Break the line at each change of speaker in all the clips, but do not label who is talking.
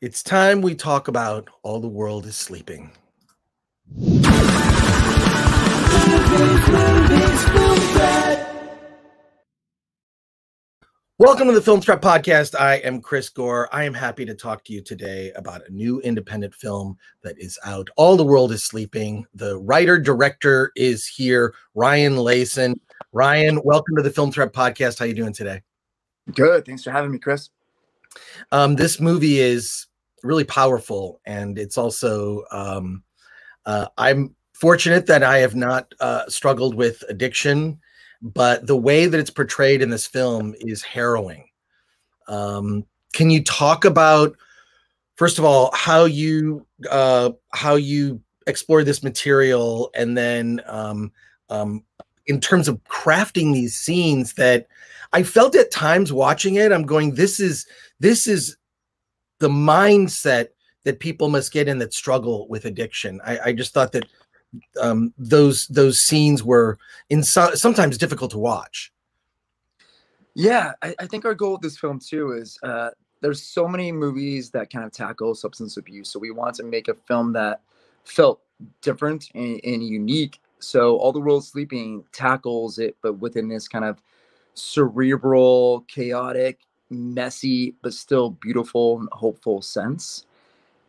It's time we talk about All the World is Sleeping. Welcome to the Film Strap Podcast. I am Chris Gore. I am happy to talk to you today about a new independent film that is out. All the World is Sleeping. The writer-director is here, Ryan Lacen. Ryan, welcome to the Film Strap Podcast. How are you doing today?
Good. Thanks for having me, Chris.
This movie is really powerful, and it's also I'm fortunate that I have not struggled with addiction, but the way that it's portrayed in this film is harrowing. Can you talk about, first of all, how you explore this material, and then in terms of crafting these scenes that I felt at times watching it, I'm going, this is the mindset that people must get in that struggle with addiction. I just thought that those scenes were sometimes difficult to watch.
Yeah, I think our goal with this film too is there's so many movies that kind of tackle substance abuse. So we wanted to make a film that felt different and unique. So All the World Sleeping tackles it, but within this kind of cerebral, chaotic, messy, but still beautiful and hopeful sense.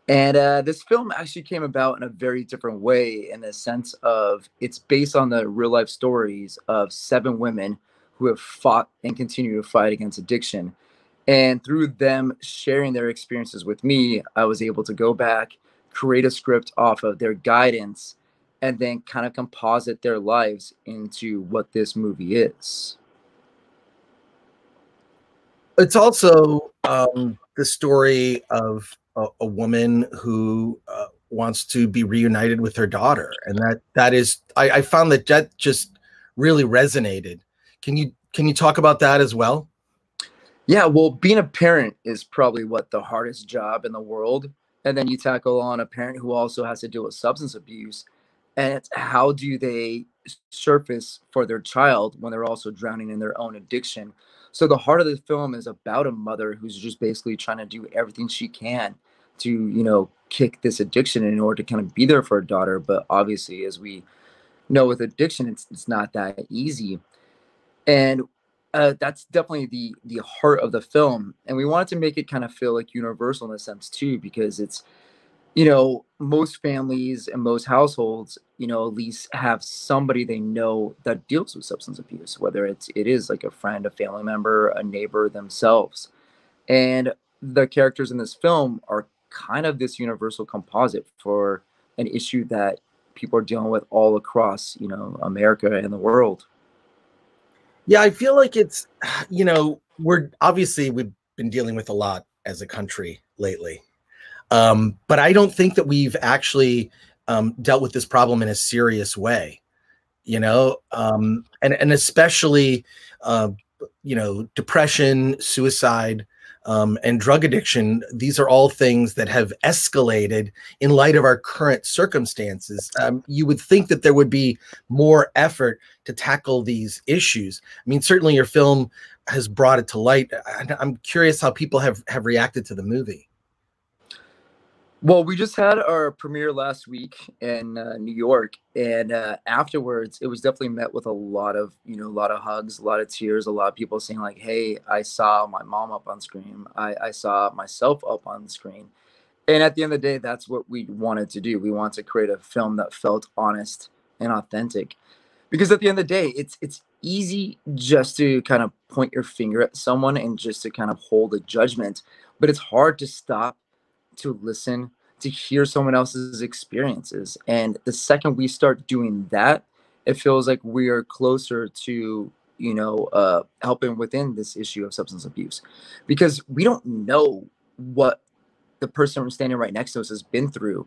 And this film actually came about in a very different way, in the sense of it's based on the real life stories of 7 women who have fought and continue to fight against addiction. And through them sharing their experiences with me, I was able to go back, create a script off of their guidance, and then kind of composite their lives into what this movie is.
It's also the story of a woman who wants to be reunited with her daughter, and that is I found that just really resonated. Can you talk about that as well?
Yeah, well, being a parent is probably the hardest job in the world, and then you tackle on a parent who also has to deal with substance abuse, and it's how do they surface for their child when they're also drowning in their own addiction. So the heart of the film is about a mother who's just basically trying to do everything she can to, kick this addiction in order to kind of be there for her daughter. But obviously, as we know with addiction, it's not that easy. And that's definitely the heart of the film. And we wanted to make it kind of feel like universal in a sense too, because it's, most families and most households, at least have somebody they know that deals with substance abuse, whether it is like a friend, a family member, a neighbor themselves. And the characters in this film are kind of this universal composite for an issue that people are dealing with all across, America and the world.
Yeah, I feel like it's, we've been dealing with a lot as a country lately. But I don't think that we've actually dealt with this problem in a serious way, and especially, depression, suicide, and drug addiction. These are all things that have escalated in light of our current circumstances. You would think that there would be more effort to tackle these issues. I mean, certainly your film has brought it to light. I'm curious how people have reacted to the movie.
Well, we just had our premiere last week in New York, and afterwards, it was definitely met with a lot of hugs, a lot of tears, a lot of people saying like, "Hey, I saw my mom up on screen. I saw myself up on the screen." And at the end of the day, that's what we wanted to do. We wanted to create a film that felt honest and authentic, because at the end of the day, it's easy just to kind of point your finger at someone and just to kind of hold a judgment, but it's hard to stop, to listen, to hear someone else's experiences. And the second we start doing that, it feels like we are closer to, helping within this issue of substance abuse, because we don't know what the person standing right next to us has been through.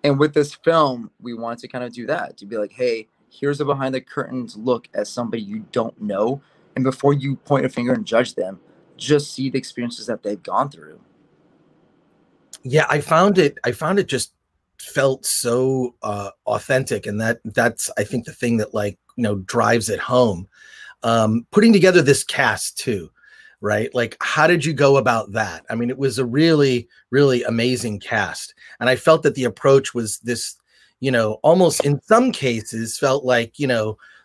And with this film, we wanted to kind of do that, to be like, hey, here's a behind the curtains look at somebody you don't know. And before you point a finger and judge them, just see the experiences that they've gone through.
Yeah, I found it just felt so authentic, and that's I think the thing that drives it home. Putting together this cast too, right? Like, how did you go about that? I mean, it was a really, really amazing cast. And I felt that the approach was this, almost in some cases felt like,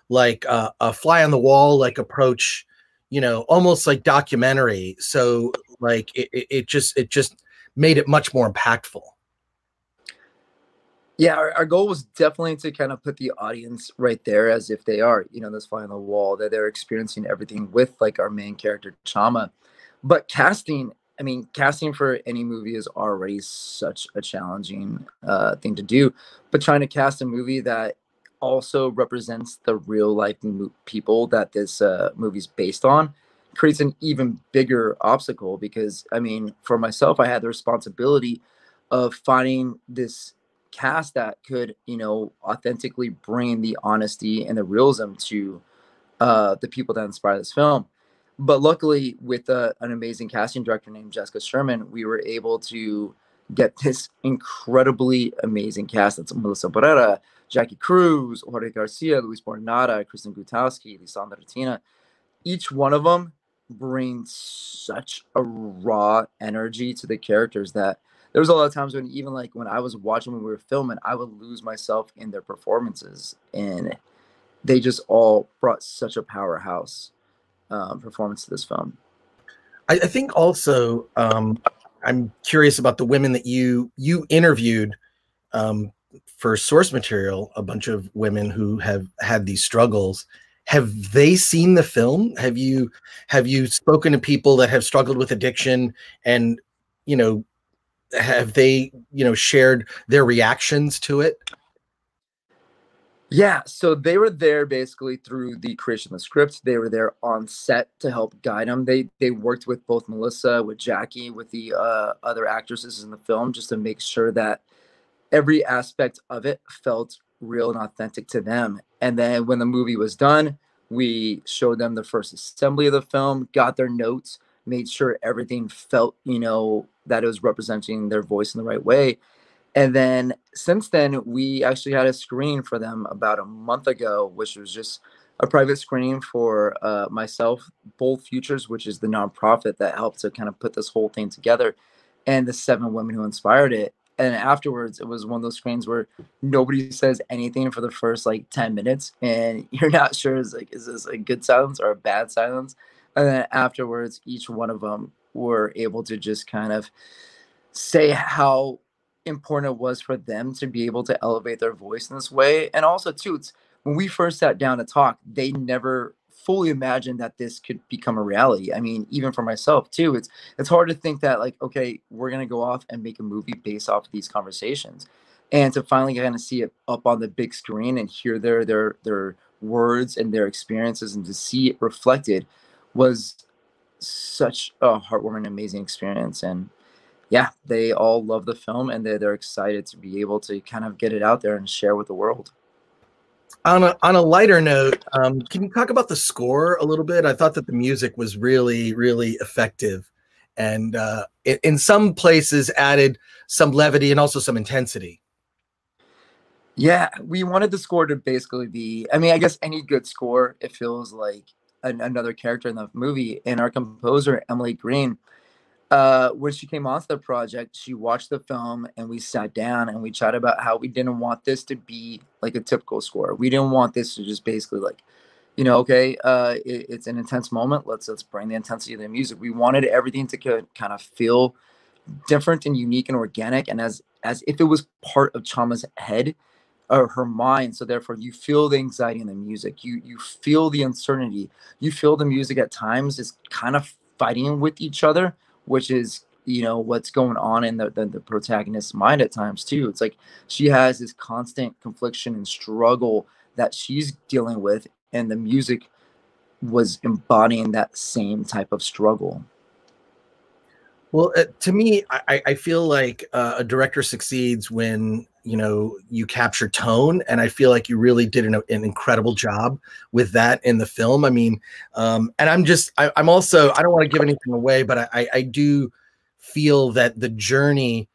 like a fly on the wall, like approach, almost like documentary. So like it just made it much more impactful.
Yeah, our goal was definitely to kind of put the audience right there as if they are, this fly on the wall, that they're experiencing everything with like our main character, Chama. But casting, I mean, casting for any movie is already such a challenging thing to do. But trying to cast a movie that also represents the real life people that this movie's based on creates an even bigger obstacle because, I mean, for myself, I had the responsibility of finding this cast that could, authentically bring the honesty and the realism to the people that inspire this film. But luckily, with an amazing casting director named Jessica Sherman, we were able to get this incredibly amazing cast. That's Melissa Barrera, Jackie Cruz, Jorge Garcia, Luis Bornada, Kristen Gutowski, Lisandra Tina. Each one of them brings such a raw energy to the characters that there was a lot of times when even like when I was watching when we were filming, I would lose myself in their performances, and they just all brought such a powerhouse performance to this film.
I think also I'm curious about the women that you interviewed for source material, a bunch of women who have had these struggles. Have they seen the film? Have you spoken to people that have struggled with addiction, and have they shared their reactions to it?
Yeah, so they were there basically through the creation of the script. They were there on set to help guide them. They worked with both Melissa, with Jackie, with the other actresses in the film, just to make sure that every aspect of it felt real and authentic to them. And then when the movie was done, we showed them the first assembly of the film, got their notes, made sure everything felt, that it was representing their voice in the right way. And then since then, we actually had a screening for them about a month ago, which was just a private screening for myself, Bold Futures, which is the nonprofit that helped to kind of put this whole thing together, and the 7 women who inspired it. And afterwards, it was one of those screens where nobody says anything for the first like 10 minutes, and you're not sure is this a good silence or a bad silence. And then afterwards, each one of them were able to just kind of say how important it was for them to be able to elevate their voice in this way. And also, too, it's when we first sat down to talk, they never fully imagined that this could become a reality. I mean, even for myself too, it's hard to think that like, okay, we're gonna go off and make a movie based off of these conversations, and to finally kind of see it up on the big screen and hear their words and their experiences and to see it reflected was such a heartwarming, amazing experience. And yeah, they all love the film, and they're excited to be able to kind of get it out there and share with the world.
On a lighter note, can you talk about the score a little bit? I thought that the music was really, really effective, and in some places added some levity and also some intensity.
Yeah, we wanted the score to basically be, I mean, I guess any good score, it feels like another character in the movie. And our composer, Emily Green, when she came onto the project, she watched the film and we sat down and we chatted about how we didn't want this to be like a typical score. We didn't want this to just basically like, okay, it's an intense moment. Let's bring the intensity of the music. We wanted everything to kind of feel different and unique and organic, and as if it was part of Chama's head or her mind. So therefore, you feel the anxiety in the music. You feel the uncertainty. You feel the music at times is kind of fighting with each other, which is what's going on in the protagonist's mind at times too. It's like she has this constant confliction and struggle that she's dealing with, and the music was embodying that same type of struggle.
Well, to me, I feel like a director succeeds when you capture tone, and I feel like you really did an incredible job with that in the film. I mean, and I'm also, I don't want to give anything away, but I do feel that the journey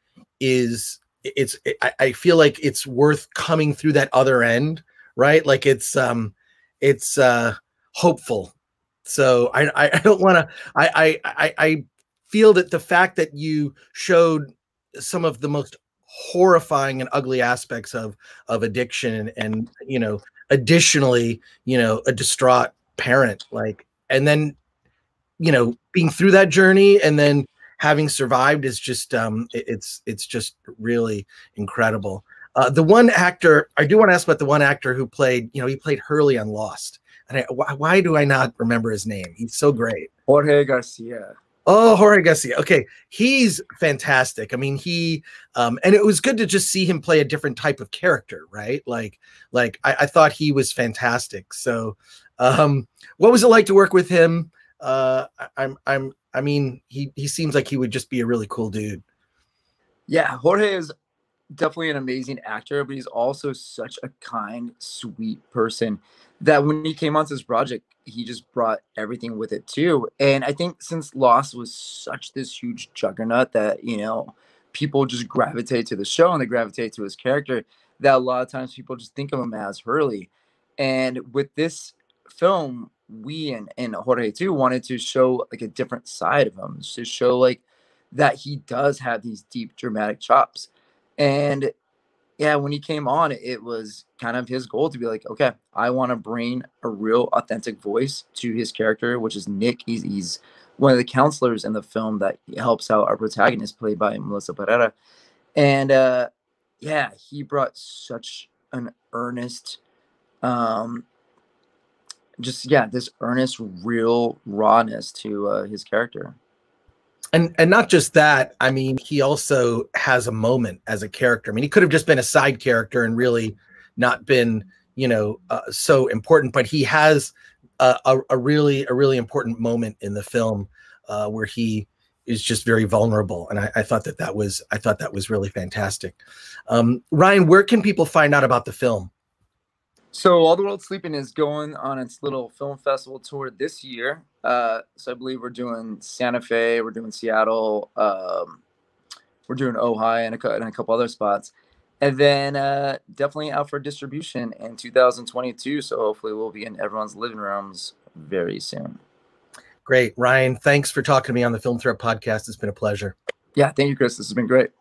I feel like it's worth coming through that other end, right? Like it's hopeful. So I don't want to. I feel that the fact that you showed some of the most horrifying and ugly aspects of addiction, and additionally, a distraught parent, like, and then being through that journey and then having survived is just it's just really incredible. The one actor, I do want to ask about the one actor who played, he played Hurley on Lost. And why do I not remember his name? He's so great.
Jorge Garcia.
Oh, Jorge Garcia. Okay. He's fantastic. I mean, and it was good to just see him play a different type of character, right? Like I thought he was fantastic. So, what was it like to work with him? I mean, he seems like he would just be a really cool dude.
Yeah, Jorge is definitely an amazing actor, but he's also such a kind, sweet person that when he came onto this project, he just brought everything with it too. And I think since Lost was such this huge juggernaut that, people just gravitate to the show and they gravitate to his character, that a lot of times people just think of him as Hurley. And with this film, we and Jorge too wanted to show like a different side of him, to show like that he does have these deep dramatic chops. And yeah, when he came on, it was kind of his goal to be like, okay, I want to bring a real authentic voice to his character, which is Nick. He's one of the counselors in the film that helps out our protagonist, played by Melissa Pereira. And yeah, he brought such an earnest, this earnest, real rawness to his character.
And not just that, I mean, he also has a moment as a character. I mean, he could have just been a side character and really not been, so important, but he has a really important moment in the film where he is just very vulnerable. And I thought that was really fantastic. Ryan, where can people find out about the film?
So All the World Sleeping is going on its little film festival tour this year. So I believe we're doing Santa Fe, we're doing Seattle, we're doing Ojai and a couple other spots. And then definitely out for distribution in 2022. So hopefully we'll be in everyone's living rooms very soon.
Great. Ryan, thanks for talking to me on the Film Threat podcast. It's been a pleasure.
Yeah, thank you, Chris. This has been great.